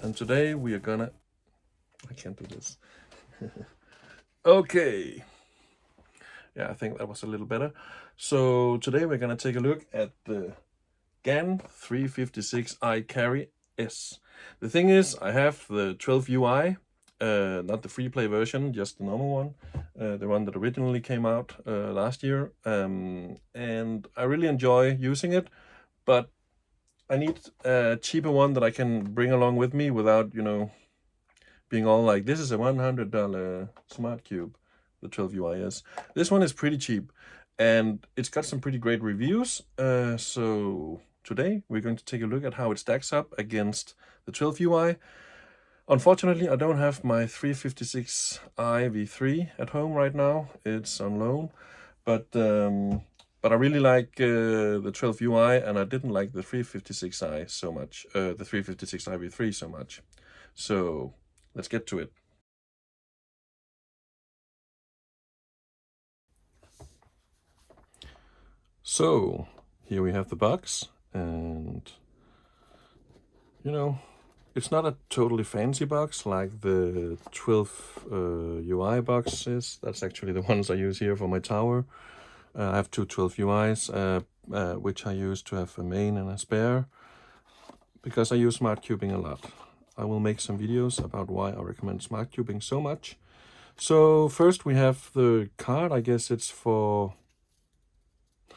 and today we are gonna... I can't do this. Okay. Yeah, I think that was a little better. So today we're gonna take a look at the GAN 356i iCarry S. The thing is, I have the 12 UI, not the free play version, just the normal one, the one that originally came out last year, and I really enjoy using it, but I need a cheaper one that I can bring along with me without, you know, being all like, this is a $100 smart cube, the 12 UIS. This one is pretty cheap, and it's got some pretty great reviews. So today we're going to take a look at how it stacks up against the 12 UI. Unfortunately, I don't have my 356i V3 at home right now. It's on loan, but I really like the 12 UI, and I didn't like the 356i so much, the 356i V3 so much. So let's get to it. So here we have the box, and you know, it's not a totally fancy box like the 12 UI box is. That's actually the ones I use here for my tower. I have two 12 UIs, which I use to have a main and a spare, because I use smart cubing a lot. I will make some videos about why I recommend smart cubing so much. So first we have the card. I guess it's for...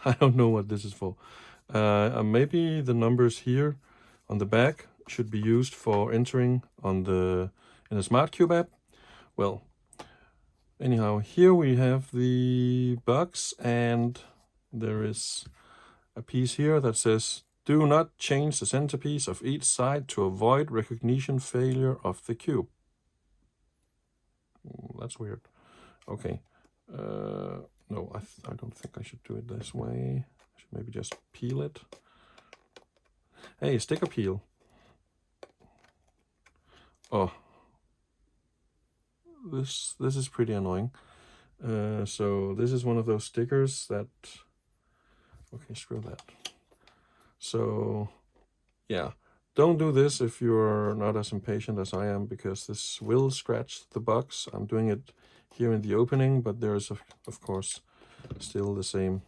I don't know what this is for. Maybe the numbers here on the back should be used for entering on in the smart cube app. Well, anyhow, here we have the box, and there is a piece here that says, do not change the centerpiece of each side to avoid recognition failure of the cube. That's weird. Okay. No, I don't think I should do it this way. I should maybe just peel it. Hey, sticker peel. Oh, this is pretty annoying. So this is one of those stickers that... Okay, screw that. So yeah, don't do this if you're not as impatient as I am, because this will scratch the box. I'm doing it here in the opening, but there's of course still the same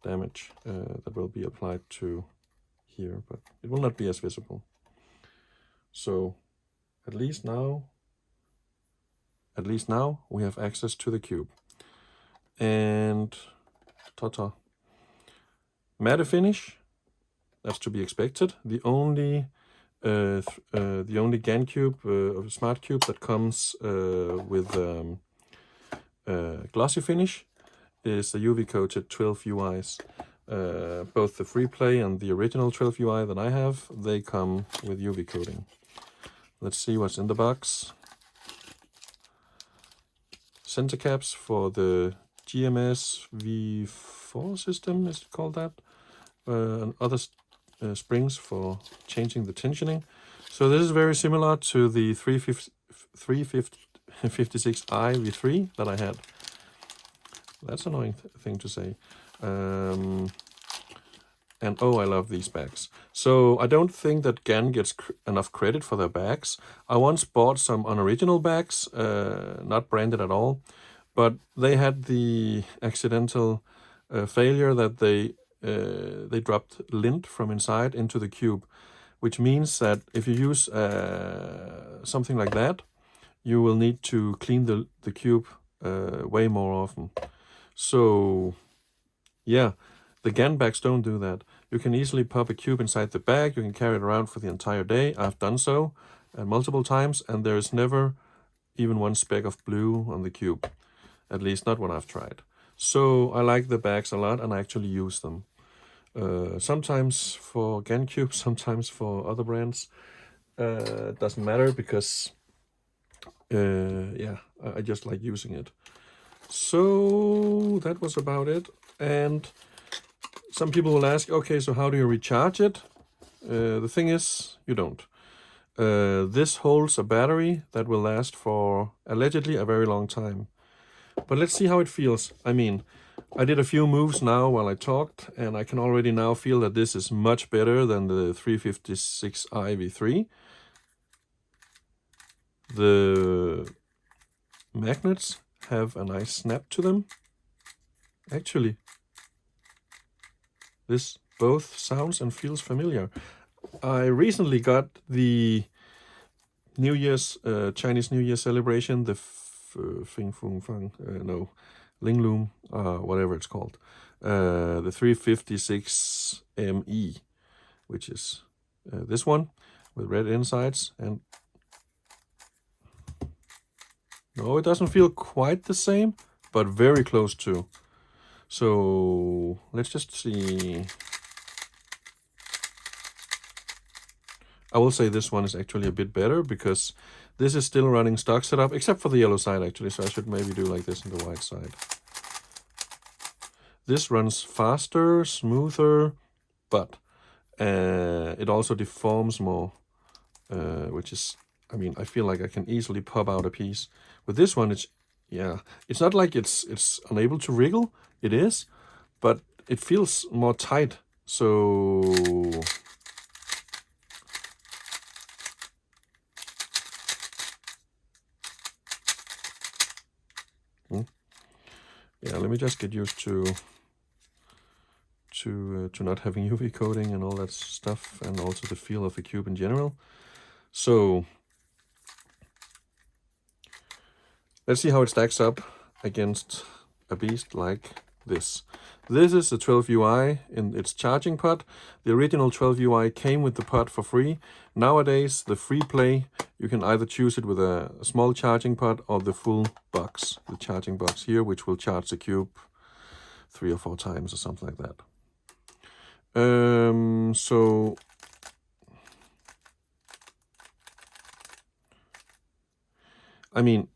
damage that will be applied to here, but it will not be as visible. So at least now we have access to the cube. And ta-ta. Matte finish, that's to be expected. The only GAN cube, of smart cube that comes with glossy finish is the UV coated 12 UIs. Both the free play and the original 12 UI that I have, they come with UV coating. Let's see what's in the box. Center caps for the GMS V4 system, is it called that? And other springs for changing the tensioning. So this is very similar to the 356i V3 that I had. That's an annoying thing to say. And oh, I love these bags. So I don't think that GAN gets enough credit for their bags. I once bought some unoriginal bags, not branded at all, but they had the accidental failure that they dropped lint from inside into the cube, which means that if you use something like that, you will need to clean the cube way more often. So yeah, the GAN bags don't do that. You can easily pop a cube inside the bag. You can carry it around for the entire day. I've done so multiple times, and there's never even one speck of blue on the cube. At least not when I've tried. So I like the bags a lot, and I actually use them. Sometimes for GAN cubes, sometimes for other brands. Doesn't matter, because yeah, I just like using it. So that was about it. And some people will ask, okay, so how do you recharge it? The thing is, you don't. This holds a battery that will last for allegedly a very long time. But let's see how it feels. I mean, I did a few moves now while I talked, and I can already now feel that this is much better than the 356i V3. The magnets have a nice snap to them. Actually, this both sounds and feels familiar. I recently got the New Year's Chinese New Year celebration, the Fing Fung Fang, no, Ling Loom, whatever it's called, the 356ME, which is this one with red insides. And no, it doesn't feel quite the same, but very close to. So let's just see. I will say this one is actually a bit better because this is still running stock setup, except for the yellow side actually, so I should maybe do like this on the white side. This runs faster, smoother, but it also deforms more, which is, I mean, I feel like I can easily pop out a piece. With this one, it's not like it's unable to wriggle. It is, but it feels more tight. So yeah, let me just get used to not having UV coating and all that stuff, and also the feel of the cube in general. So let's see how it stacks up against a beast like this. This is the 12UI in its charging pod. The original 12UI came with the pod for free. Nowadays, the free play, you can either choose it with a small charging pod or the full box, the charging box here, which will charge the cube 3 or 4 times or something like that. So I mean,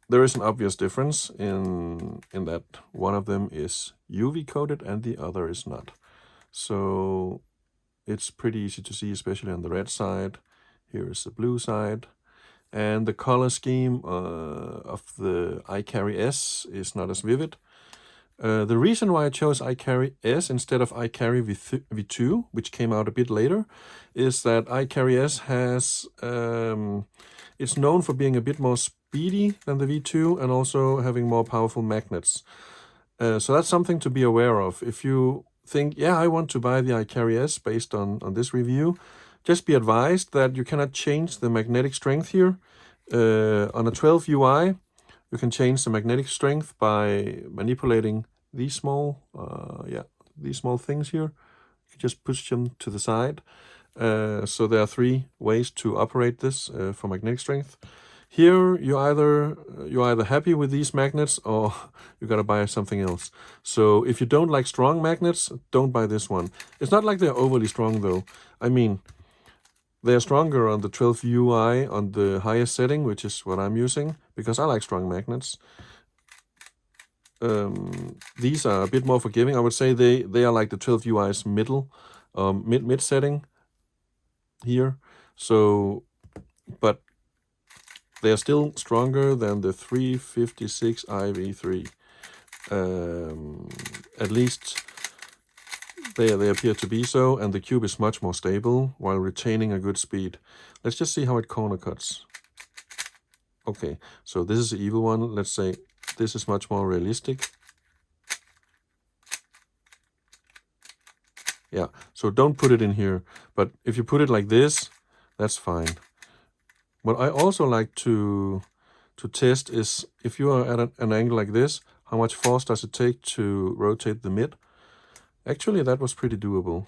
there is an obvious difference in that one of them is UV coated and the other is not. So it's pretty easy to see, especially on the red side. Here is the blue side. And the color scheme of the iCarry S is not as vivid. The reason why I chose iCarry S instead of iCarry V2, which came out a bit later, is that iCarry S has it's known for being a bit more speedy than the V2 and also having more powerful magnets. So that's something to be aware of. If you think, yeah, I want to buy the iCarry S based on this review, just be advised that you cannot change the magnetic strength here. On a 12UI, you can change the magnetic strength by manipulating these small things here. You just push them to the side. So there are 3 ways to operate this for magnetic strength. Here, you're either happy with these magnets or you gotta buy something else. So if you don't like strong magnets, don't buy this one. It's not like they're overly strong though. I mean, they're stronger on the 12UI on the highest setting, which is what I'm using, because I like strong magnets. These are a bit more forgiving. I would say they are like the 12UI's middle, mid setting here. So, but they are still stronger than the 356i V3. At least they appear to be so, and the cube is much more stable while retaining a good speed. Let's just see how it corner cuts. Okay, so this is the evil one. Let's say this is much more realistic. Yeah, so don't put it in here, but if you put it like this, that's fine. What I also like to test is if you are at an angle like this, how much force does it take to rotate the mid? Actually, that was pretty doable.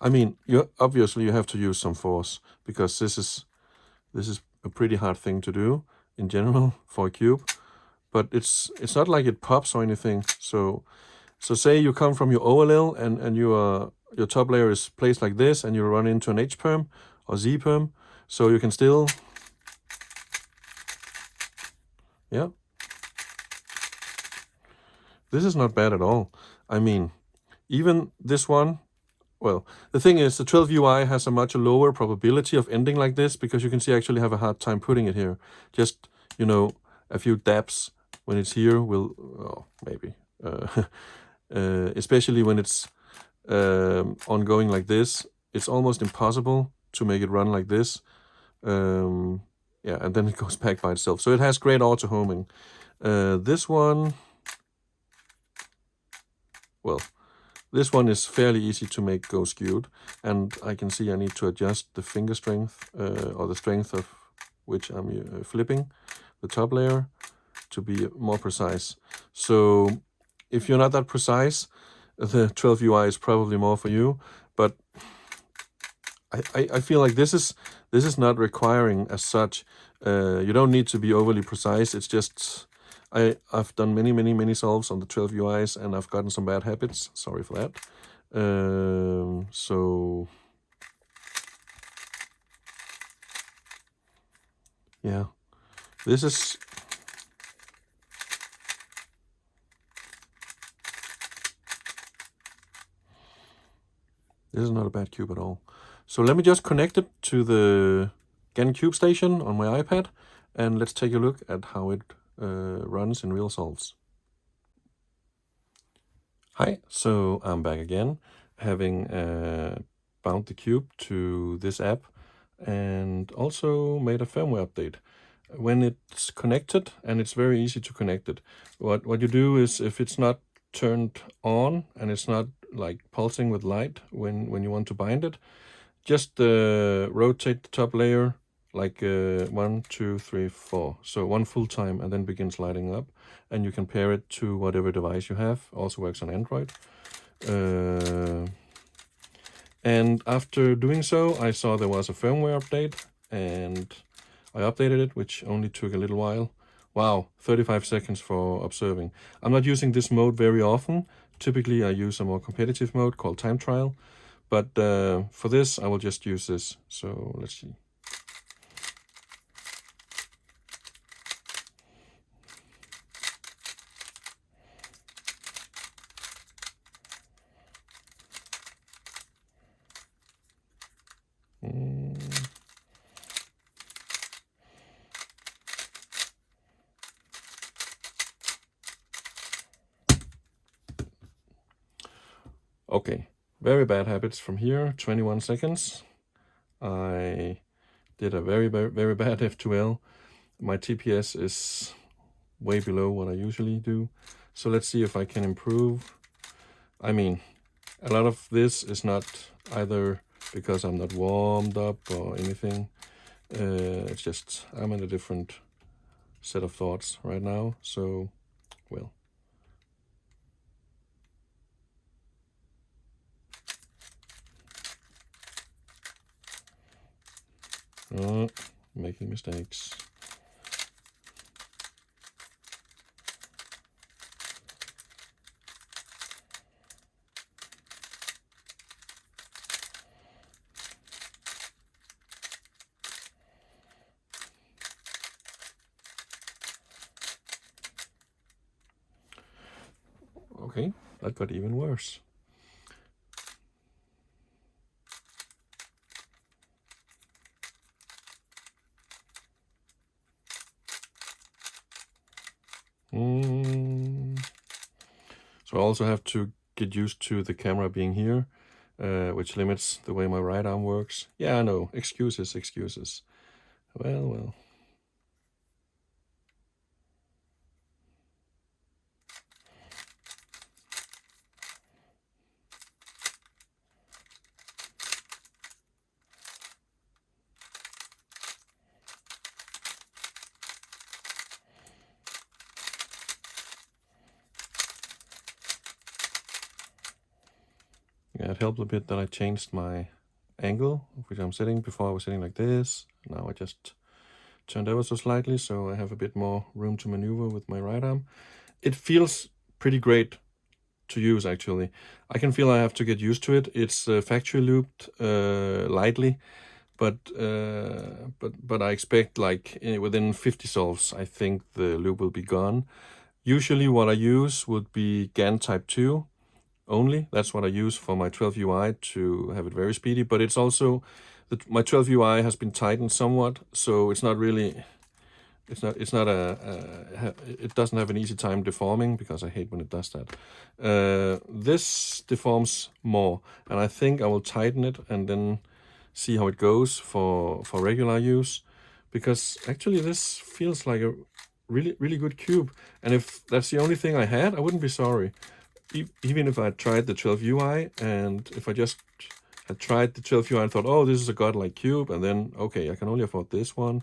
I mean, obviously you have to use some force because this is a pretty hard thing to do in general for a cube, but it's not like it pops or anything. So say you come from your OLL and your top layer is placed like this, and you run into an H perm or Z perm, so you can still, yeah. This is not bad at all. I mean, even this one, well, the thing is, the 12UI has a much lower probability of ending like this because you can see I actually have a hard time putting it here. Just, you know, a few dabs when it's here will, oh, maybe. Especially when it's ongoing like this, it's almost impossible to make it run like this. Yeah, and then it goes back by itself. So it has great auto homing. This one, well, this one is fairly easy to make go skewed, and I can see I need to adjust the finger strength, or the strength of which I'm flipping the top layer to be more precise. So if you're not that precise, the 12 UI is probably more for you, but I feel like this is not requiring as such. You don't need to be overly precise. It's just I've done many solves on the 12 UIs, and I've gotten some bad habits. Sorry for that. So yeah, this is not a bad cube at all. So let me just connect it to the GAN cube station on my iPad, and let's take a look at how it runs in real solves. Hi, so I'm back again, having bound the cube to this app and also made a firmware update. When it's connected, and it's very easy to connect it, what you do is, if it's not turned on and it's not like pulsing with light when you want to bind it, just rotate the top layer like 1, 2, 3, 4. So 1 full time, and then begins lighting up. And you can pair it to whatever device you have. Also works on Android. And after doing so, I saw there was a firmware update, and I updated it, which only took a little while. Wow, 35 seconds for observing. I'm not using this mode very often. Typically, I use a more competitive mode called time trial. But for this, I will just use this. So let's see. Okay, very bad habits from here. 21 seconds. I did a very bad F2L. My TPS is way below what I usually do. So let's see if I can improve. I mean, a lot of this is not either because I'm not warmed up or anything. It's just I'm in a different set of thoughts right now. So, well. Making mistakes. Okay, that got even worse. So I also have to get used to the camera being here, which limits the way my right arm works. Yeah, I know. Excuses. Well. Yeah, it helped a bit that I changed my angle, which I'm sitting. Before I was sitting like this. Now I just turned ever so slightly, so I have a bit more room to maneuver with my right arm. It feels pretty great to use, actually. I can feel I have to get used to it. It's factory looped lightly, but I expect like within 50 solves, I think the loop will be gone. Usually what I use would be GAN type 2 only. That's what I use for my 12 UI to have it very speedy, but it's also that my 12 UI has been tightened somewhat, so it's not really, it doesn't have an easy time deforming, because I hate when it does that. This deforms more, and I think I will tighten it and then see how it goes for regular use, because actually this feels like a really good cube. And if that's the only thing I had, I wouldn't be sorry. Even if I tried the 12 UI, and if I just had tried the 12 UI and thought, oh, this is a godlike cube, and then, okay, I can only afford this one,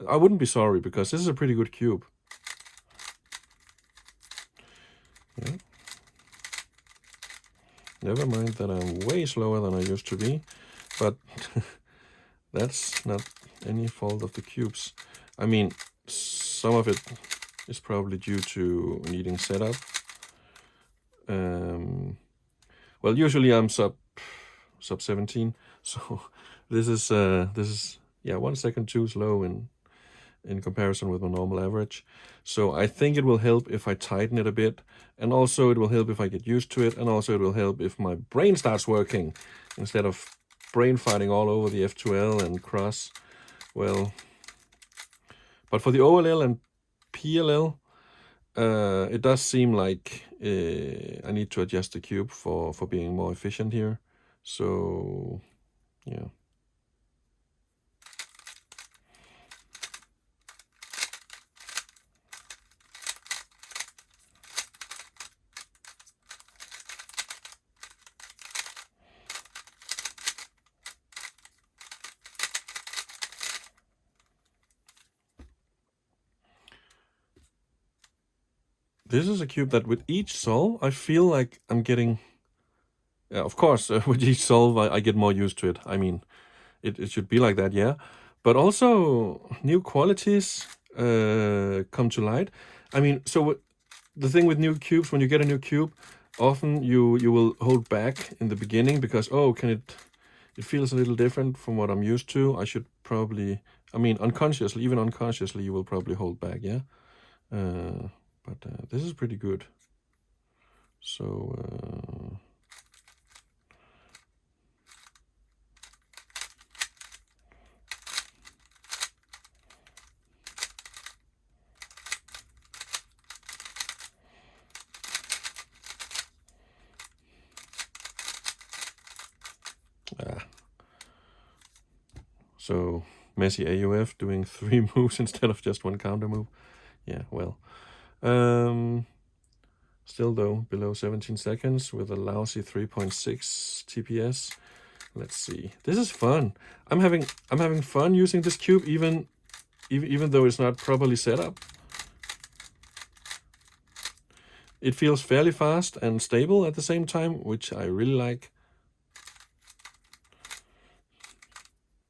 I wouldn't be sorry, because this is a pretty good cube. Yeah. Never mind that I'm way slower than I used to be, but that's not any fault of the cubes. I mean, some of it is probably due to needing setup. Well, usually I'm sub 17, so this is 1 second too slow in comparison with my normal average. So I think it will help if I tighten it a bit, and also it will help if I get used to it, and also it will help if my brain starts working instead of brain fighting all over the F2L and cross. Well, but for the OLL and PLL, it does seem like I need to adjust the cube for being more efficient here. So yeah. This is a cube that with each solve, I feel like I'm getting... Yeah, of course, with each solve, I get more used to it. I mean, it should be like that, yeah. But also, new qualities come to light. I mean, so the thing with new cubes, when you get a new cube, often you will hold back in the beginning because, oh, it feels a little different from what I'm used to. I should probably, I mean, unconsciously, even unconsciously, you will probably hold back, yeah. But this is pretty good. So so messy AUF doing 3 moves instead of just 1 counter move. Yeah, well. Still though, below 17 seconds with a lousy 3.6 TPS. Let's see. This is fun. I'm having fun using this cube even though it's not properly set up. It feels fairly fast and stable at the same time, which I really like.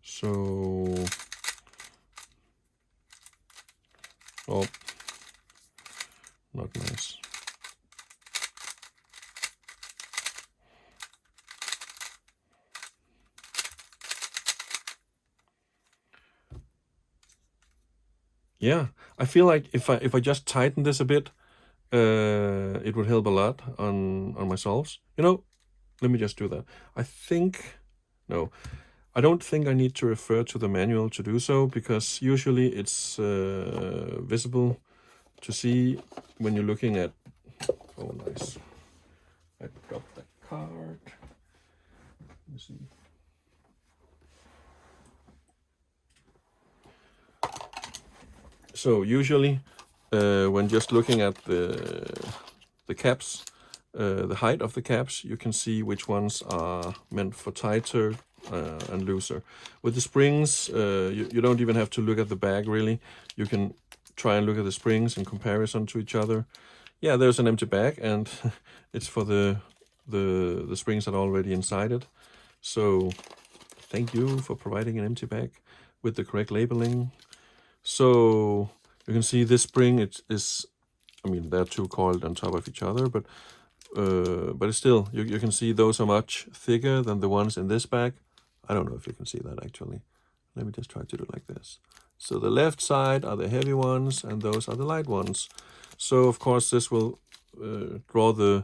So, oh, not nice. Yeah, I feel like if I just tighten this a bit, it would help a lot on my solves. You know, let me just do that. No, I don't think I need to refer to the manual to do so, because usually it's visible to see when you're looking at... Oh, nice. I dropped the card. Let me see. So usually, when just looking at the caps, the height of the caps, you can see which ones are meant for tighter and looser. With the springs, you don't even have to look at the bag really. You can try and look at the springs in comparison to each other. Yeah, there's an empty bag, and it's for the springs that are already inside it. So thank you for providing an empty bag with the correct labeling. So you can see this spring, it is, I mean, they're 2 coiled on top of each other, but it's still, you can see those are much thicker than the ones in this bag. I don't know if you can see that actually. Let me just try to do it like this. So the left side are the heavy ones, and those are the light ones. So of course this will draw the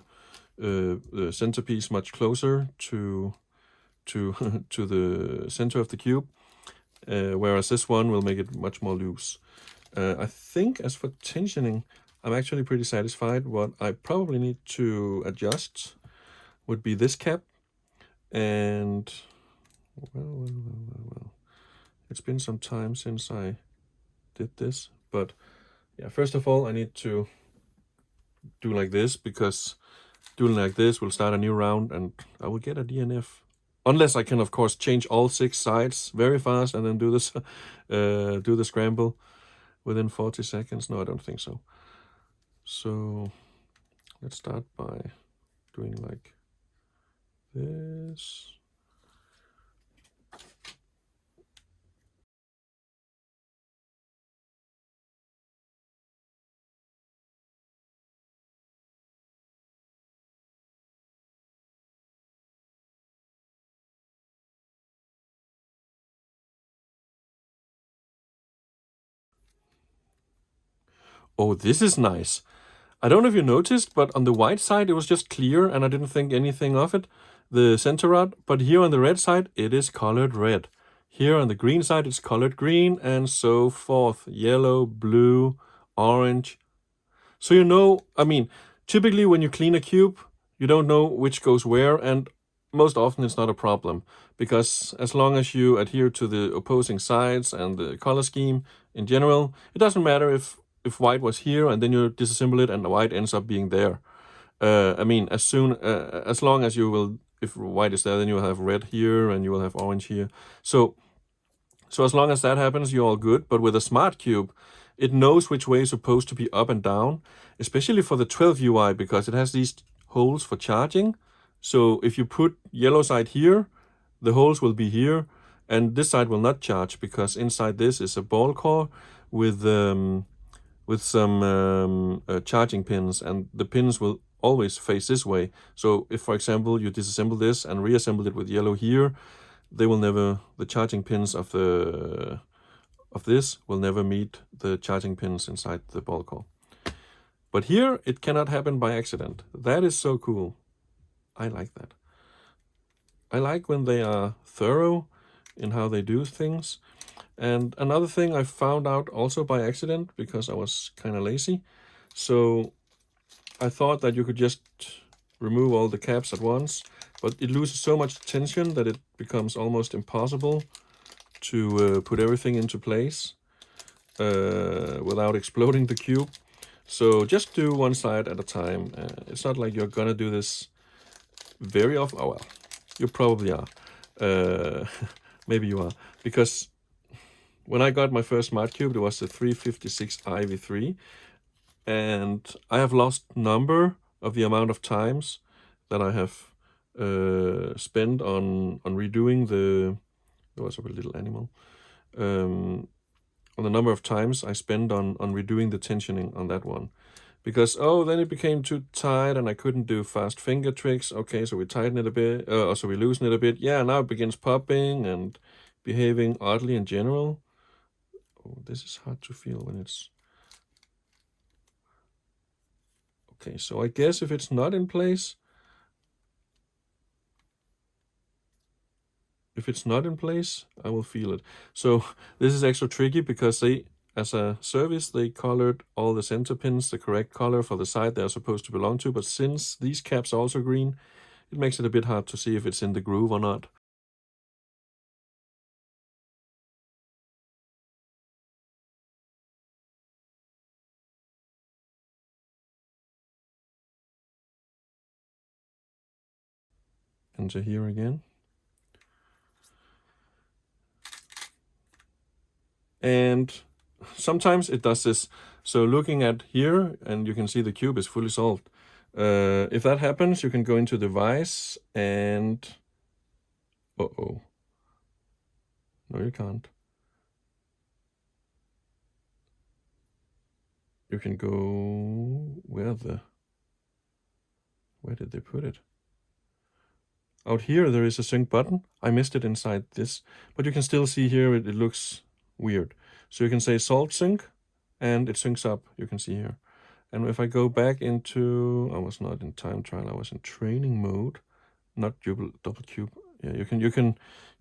centerpiece much closer to to the center of the cube, whereas this one will make it much more loose. I think as for tensioning, I'm actually pretty satisfied. What I probably need to adjust would be this cap, and Well. It's been some time since I did this, but yeah, first of all, I need to do like this, because doing like this will start a new round and I will get a DNF. Unless I can, of course, change all 6 sides very fast and then do this, do the scramble within 40 seconds. No, I don't think so. So let's start by doing like this. Oh, this is nice. I don't know if you noticed, but on the white side, it was just clear and I didn't think anything of it, the center rod. But here on the red side, it is colored red. Here on the green side, it's colored green, and so forth. Yellow, blue, orange. So you know, I mean, typically when you clean a cube, you don't know which goes where, and most often it's not a problem, because as long as you adhere to the opposing sides and the color scheme in general, it doesn't matter if white was here and then you disassemble it and the white ends up being there. I mean, as long as you will, if white is there, then you will have red here and you will have orange here. So as long as that happens, you're all good. But with a smart cube, it knows which way is supposed to be up and down, especially for the 12 UI, because it has these holes for charging. So if you put yellow side here, the holes will be here, and this side will not charge, because inside this is a ball core with some charging pins, and the pins will always face this way. So if, for example, you disassemble this and reassemble it with yellow here, they will never, the charging pins of this will never meet the charging pins inside the ball core. But here it cannot happen by accident. That is so cool. I like that. I like when they are thorough in how they do things. And another thing I found out also by accident, because I was kind of lazy. So I thought that you could just remove all the caps at once, but it loses so much tension that it becomes almost impossible to put everything into place without exploding the cube. So just do one side at a time. It's not like you're gonna do this very often. Oh well, you probably are. Maybe you are, because when I got my first smart cube, it was the 356i v3, and I have lost number of the amount of times that I have spent on redoing the. There was a little animal. On the number of times I spent on redoing the tensioning on that one, because then it became too tight and I couldn't do fast finger tricks. Okay, so we tighten it a bit, so we loosen it a bit. Yeah, now it begins popping and behaving oddly in general. Oh, this is hard to feel when it's... Okay, so I guess if it's not in place, I will feel it. So this is extra tricky, because they, as a service, they colored all the center pins the correct color for the side they're supposed to belong to. But since these caps are also green, it makes it a bit hard to see if it's in the groove or not. Enter here again. And sometimes it does this. So looking at here, and you can see the cube is fully solved. If that happens, you can go into device and... Uh-oh. No, you can't. You can go... Where did they put it? Out here, there is a sync button. I missed it inside this, but you can still see here it looks weird. So you can say salt sync, and it syncs up, you can see here. And if I go back into... I was not in time trial, I was in training mode, not double cube. Yeah, you can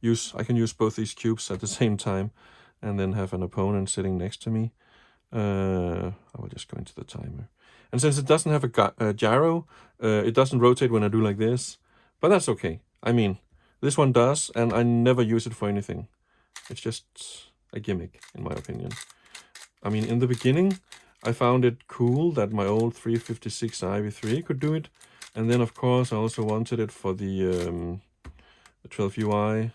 use... I can use both these cubes at the same time, and then have an opponent sitting next to me. I will just go into the timer. And since it doesn't have a gyro, it doesn't rotate when I do like this. But that's okay. I mean, This one does, and I never use it for anything. It's just a gimmick, in my opinion. I mean, in the beginning, I found it cool that my old 356i V3 could do it. And then, of course, I also wanted it for the 12UI.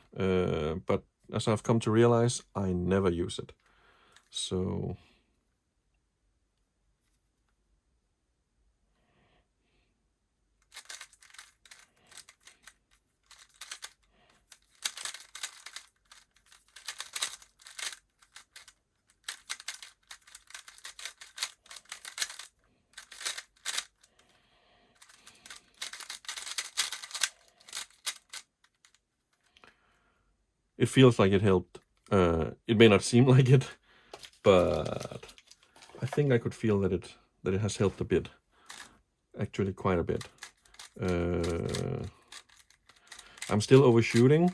But as I've come to realize, I never use it. So... it feels like it helped. It may not seem like it, but I think I could feel that it has helped a bit. Actually, quite a bit. I'm still overshooting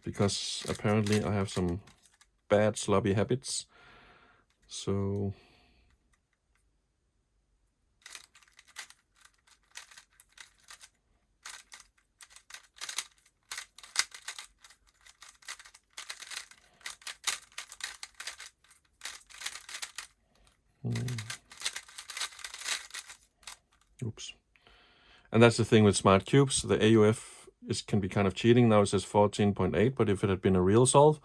because apparently I have some bad sloppy habits. So oops. And that's the thing with smart cubes. The AUF can be kind of cheating. Now it says 14.8, but if it had been a real solve,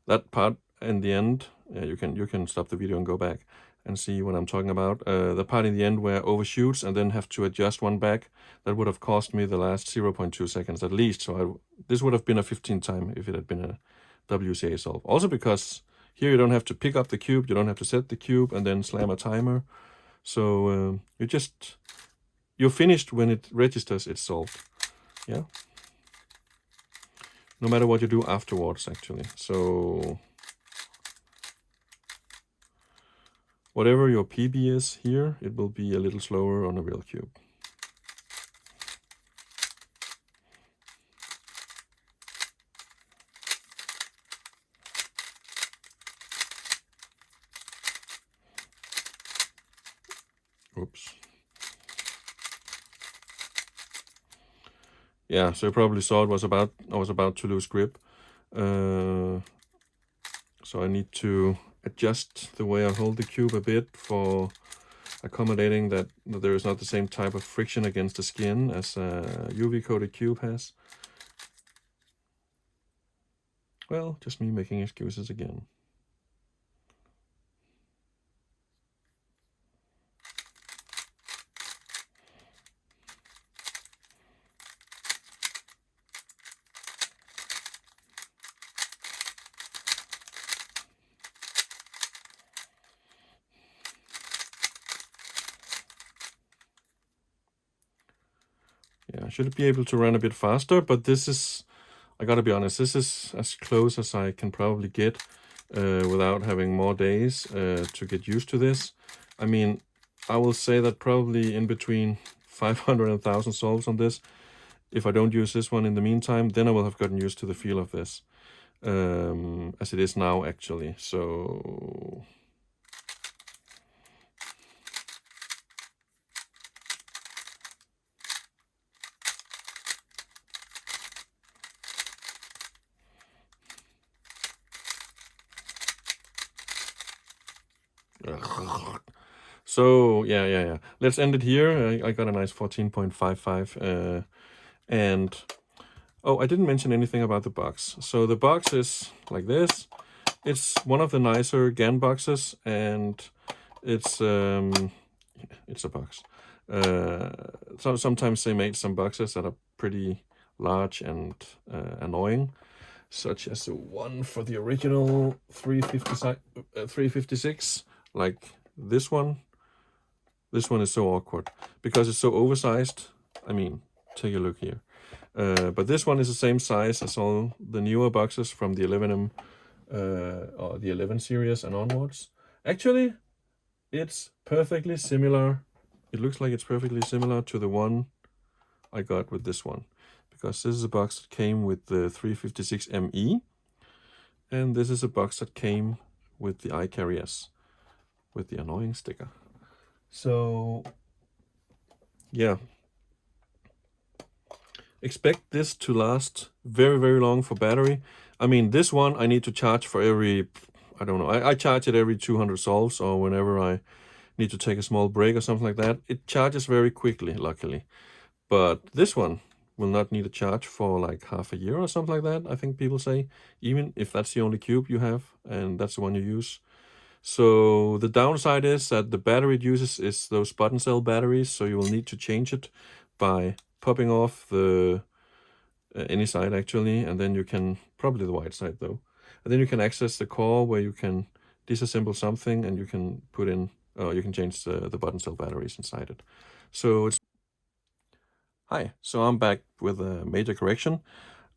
that part in the end, you can stop the video and go back and see what I'm talking about. The part in the end where overshoots and then have to adjust one back, that would have cost me the last 0.2 seconds at least. So this would have been a 15 time if it had been a WCA solve. Also because here you don't have to pick up the cube, you don't have to set the cube and then slam a timer. So you're finished when it registers it's solved. Yeah. No matter what you do afterwards, actually. So whatever your PB is here, it will be a little slower on a real cube. Oops. Yeah, so you probably saw I was about to lose grip. So I need to adjust the way I hold the cube a bit for accommodating that there is not the same type of friction against the skin as a UV coated cube has. Well, just me making excuses again. Yeah, I should be able to run a bit faster, but this is, I gotta be honest, this is as close as I can probably get without having more days to get used to this. I mean, I will say that probably in between 500 and 1,000 solves on this. If I don't use this one in the meantime, then I will have gotten used to the feel of this, as it is now actually. So yeah. Let's end it here. I got a nice 14.55. And oh, I didn't mention anything about the box. So the box is like this. It's one of the nicer GAN boxes, and it's a box. So sometimes they made some boxes that are pretty large and annoying, such as the one for the original 356, like this one. This one is so awkward because it's so oversized. I mean, take a look here. But this one is the same size as all the newer boxes from the 11M or the 11 series and onwards. Actually, it's perfectly similar. It looks like it's perfectly similar to the one I got with this one, because this is a box that came with the 356ME, and this is a box that came with the iCarry S with the annoying sticker. So yeah, expect this to last very, very long for battery. I mean, this one I need to charge for every, I don't know, I charge it every 200 solves or whenever I need to take a small break or something like that. It charges very quickly, luckily. But this one will not need a charge for like half a year or something like that, I think people say, even if that's the only cube you have and that's the one you use. So the downside is that the battery it uses is those button cell batteries, so you will need to change it by popping off the any side actually, and then you can, probably the white side though, and then you can access the core where you can disassemble something and you can put in, you can change the button cell batteries inside it. So it's, hi, so I'm back with a major correction.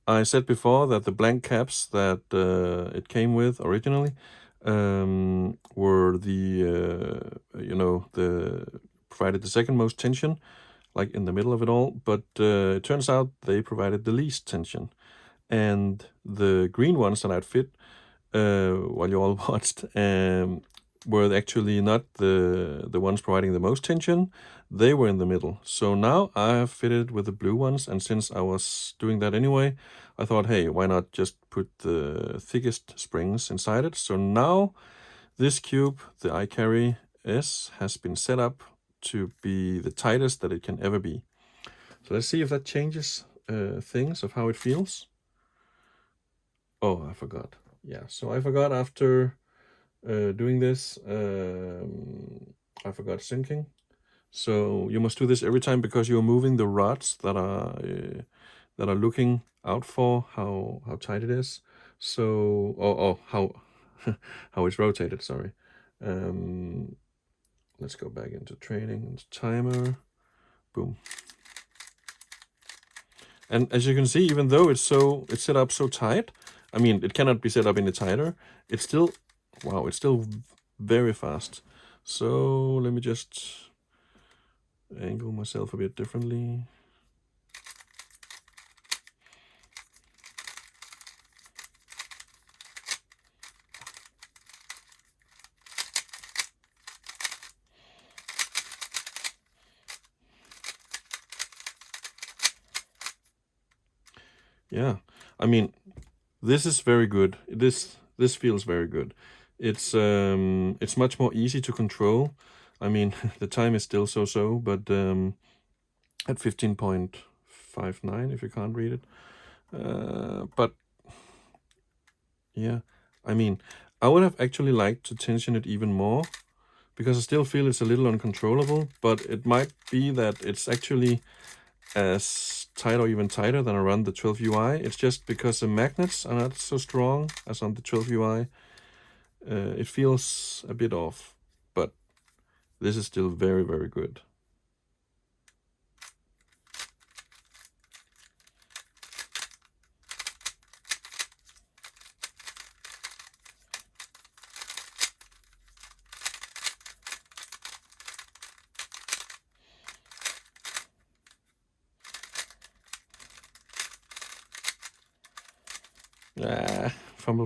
I said before that the blank caps that it came with originally were the, the provided the second most tension, like in the middle of it all, but it turns out they provided the least tension. And the green ones that I'd fit while you all watched were actually not the ones providing the most tension. They were in the middle. So now I have fitted with the blue ones, and since I was doing that anyway, I thought, hey, why not just put the thickest springs inside it? So now this cube, the iCarry S, has been set up to be the tightest that it can ever be. So let's see if that changes things of how it feels. Oh, I forgot. Yeah, so I forgot after doing this, I forgot syncing. So you must do this every time because you're moving the rods that are looking out for how tight it is. So how how it's rotated. Sorry. Let's go back into training, into timer. Boom. And as you can see, even though it's set up so tight, I mean, it cannot be set up any tighter. It's still, wow, it's still very fast. So let me just angle myself a bit differently. Yeah, I mean, this is very good. This feels very good. It's much more easy to control. I mean, the time is still so, but at 15.59 if you can't read it. But yeah, I mean, I would have actually liked to tension it even more because I still feel it's a little uncontrollable, but it might be that it's actually as tight or even tighter than around the 12 UI. It's just because the magnets are not so strong as on the 12 UI. It feels a bit off, but this is still very, very good.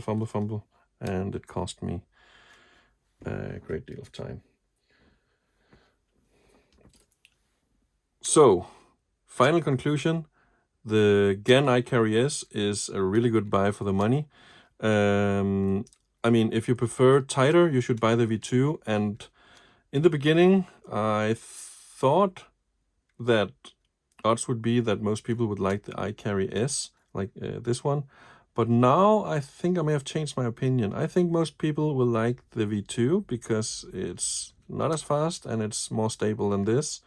Fumble, and it cost me a great deal of time. So, final conclusion, the GAN iCarry S is a really good buy for the money. I mean, if you prefer tighter, you should buy the V2. And in the beginning, I thought that odds would be that most people would like the iCarry S, like this one. But now I think I may have changed my opinion. I think most people will like the V2 because it's not as fast and it's more stable than this.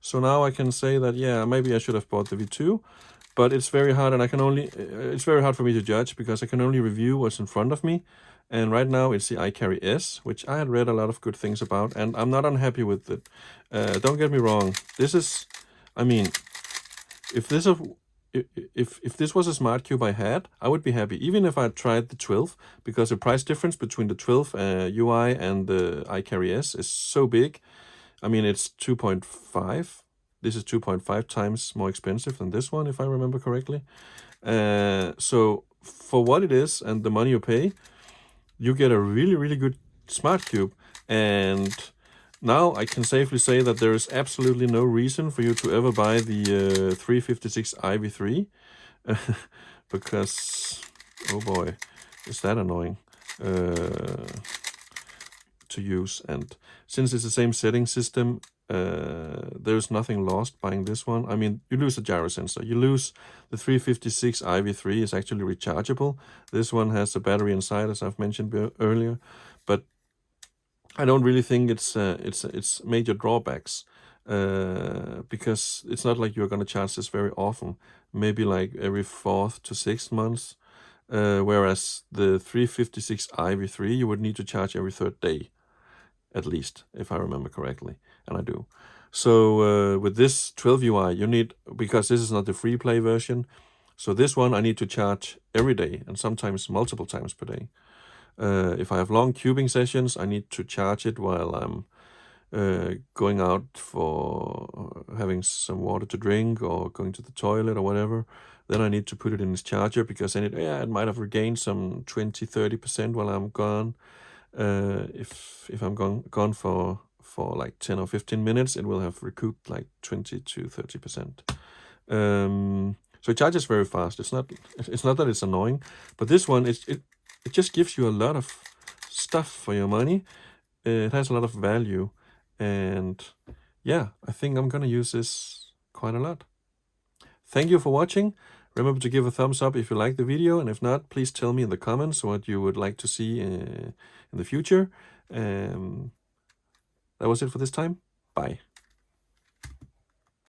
So now I can say that, yeah, maybe I should have bought the V2, but it's very hard and it's very hard for me to judge because I can only review what's in front of me. And right now it's the iCarry S, which I had read a lot of good things about, and I'm not unhappy with it. Don't get me wrong. This is, I mean, if this was a smart cube I had, I would be happy, even if I tried the 12, because the price difference between the 12 UI and the iCarry S is so big. I mean, it's 2.5. This is 2.5 times more expensive than this one, if I remember correctly. So for what it is and the money you pay, you get a really, really good smart cube. And now I can safely say that there is absolutely no reason for you to ever buy the 356i v3 because, oh boy, is that annoying to use. And since it's the same setting system, there's nothing lost buying this one. I mean, you lose a gyro sensor. You lose the 356i v3 is actually rechargeable. This one has a battery inside, as I've mentioned earlier, but I don't really think it's major drawbacks because it's not like you're going to charge this very often, maybe like every 4th to 6th months, whereas the 356i v3 you would need to charge every 3rd day, at least, if I remember correctly, and I do. So with this 12 UI, you need, because this is not the free play version, so this one I need to charge every day and sometimes multiple times per day. If I have long cubing sessions, I need to charge it while I'm going out for having some water to drink or going to the toilet or whatever. Then I need to put it in this charger because then it might have regained some 20-30% while I'm gone. If I'm gone for like 10 or 15 minutes, it will have recouped like 20-30%. So it charges very fast. It's not that it's annoying, but this one it just gives you a lot of stuff for your money. It has a lot of value, and yeah, I think I'm gonna use this quite a lot. Thank you for watching. Remember to give a thumbs up if you like the video, and if not, please tell me in the comments what you would like to see in the future. That was it for this time. Bye.